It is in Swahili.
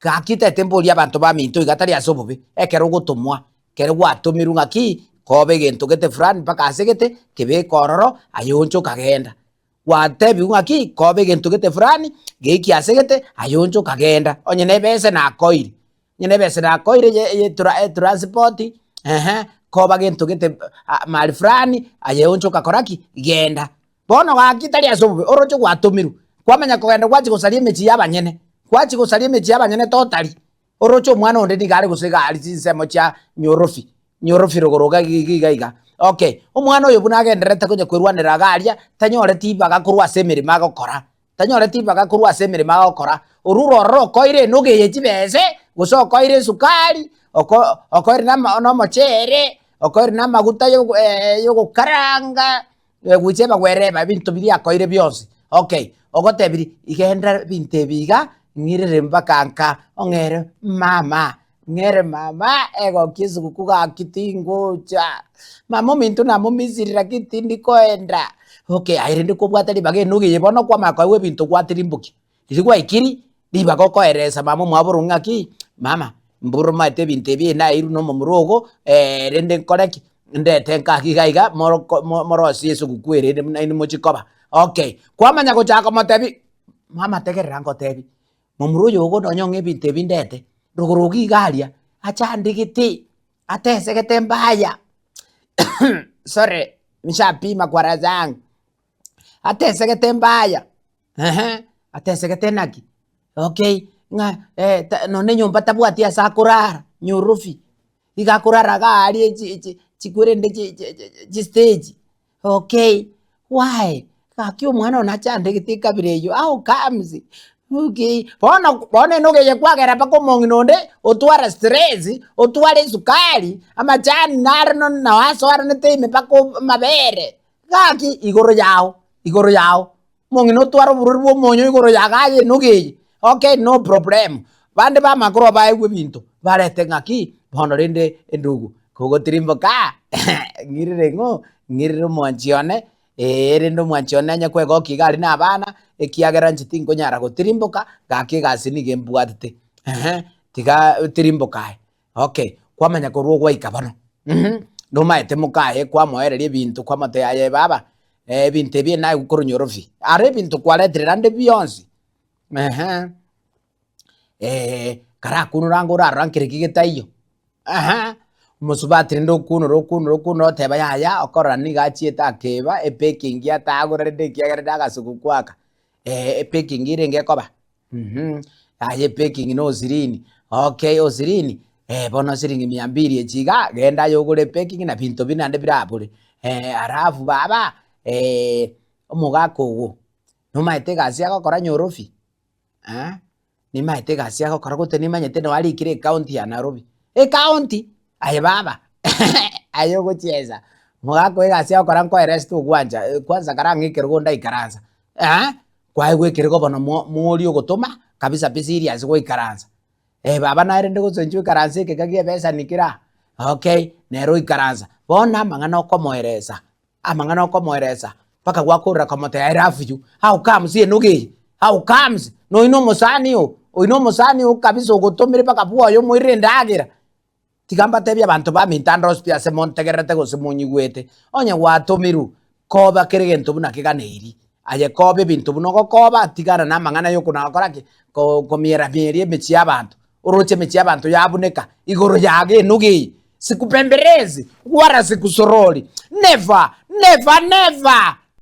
gakite temboria abantu ba minto igatari asobobe ekero gutumwa kere gwatumiru ngaki kobe gento gete fulani mpaka asegete kebe kororo ayoncho kagenda watebi ngaki kobe gento gete fulani geiki asegete ayoncho kagenda onye nebese na koire nyene bese na koire ye transport koba gento gete mali fulani ayoncho kakoraki genda bono gakitari asobobe orocho gwatumiru kwamenya kugenda gwachi gusaria mechi yabanyene kwachi gusaria mechi yabanyene totally orocho mwana onde nigari gusiga ali cisemo cha nyorofi rogoroga giga okay omwana oyo buna agenderete kunye kwirwanira garia tanyore tibaga kurwa semeri magokora tanyore tibaga kurwa semeri magokora oruro koire noge chibese guso koire sukari okoire na mochere okoire na maguta yo gukaranga gwicheba gwereba bintu biri akoire byose okay ogotebiri igenda binte biga ngirire mbakanka ongere mama ego kisu kuga kitingocha mama mintu na mumisirira kitindi koenda okay airinde kubwatari bage nugi yebono kwa makwa bintu gwatirimbuki irigwa ikiri liba gokoeresa mama mwaburunga ki mama mburuma te binte bi na iru no murugo rende koreki ndete nkakigaiga morosi yesu kukwere ni muchikoba okay kwamanya gochaka motebi mama tegerera ngotebi mumuruyo ugo nonyonge binte bindete rugurugi galia acha ndigiti atesegete mbaya sorry mishapima kwa razangu atesegete mbaya atesegete naki okay nga none nyumba tabwatia sakurara nyurufi igakurara gali chikurende stage okay why kakyo mwana onacha ndigiti kabireyo au kamzi okay bona noge kwagera pako monginonde otwara stress otwara sukari amachani narno na waso arne teme pako mabere gaki igoro yao mongino twara bururu monyo igoro yagaye noge okay no problem bande ba makro ba egwe bintu barete ngaki bono rende endugu kogo tirimboka ngirire mwanchione rendo mwanchione nya kwego kigali na abana ekiagera nchitingo nyara gotirimboka gaki gasini gembwatete tiga tirimboka okay kwamanya korwo gwa ikabano no maete mukae kwa moererie bintu kwa mate aye baba binte bien na gukoro nyorofi are bintu kwaletrera nde bionsi kara kunurango rankire kigetayo musubati ndo kuno teba yaya okora ni gachieta akeba epeking ya tagore de kiagere daga sukukwaka peking irenge koba aye peking no zirini okay ozirini bono siringi 200 echiga genda yogure peking na bintu binande birabure arafu baba omugako go no maite gasi agokora nyorofi ni maite gasi agokora gote ni manyete no ali kire county ya Nairobi county aye baba ayo gocheza mugako gasi agokora nko arrest ugwanja kwanza karangike rugonda ikaranza kwa gwekere gobono muri ogotoma kabisa serious go ikaranza baba narende gozenju ikaranza kegagie pesa nikira okay nero ikaranza bona mangana okomoeresa paka gwakura kamote I love you how comes ye nuge how comes no ino mosani o kabisa ogotomire paka bwa yo moire ndagira tigamba tebya abantu ba mintanda hospia se montegerete go se munyigwete onye gwatomiru koba keregento buna kiganeiri aye kobe bintu bunogo koba tigana na mangana yo kuna koraki ko miera mechi abantu uroche mechi abantu yabuneka igoro yage nuge sikupemberezi wara sikusoroli never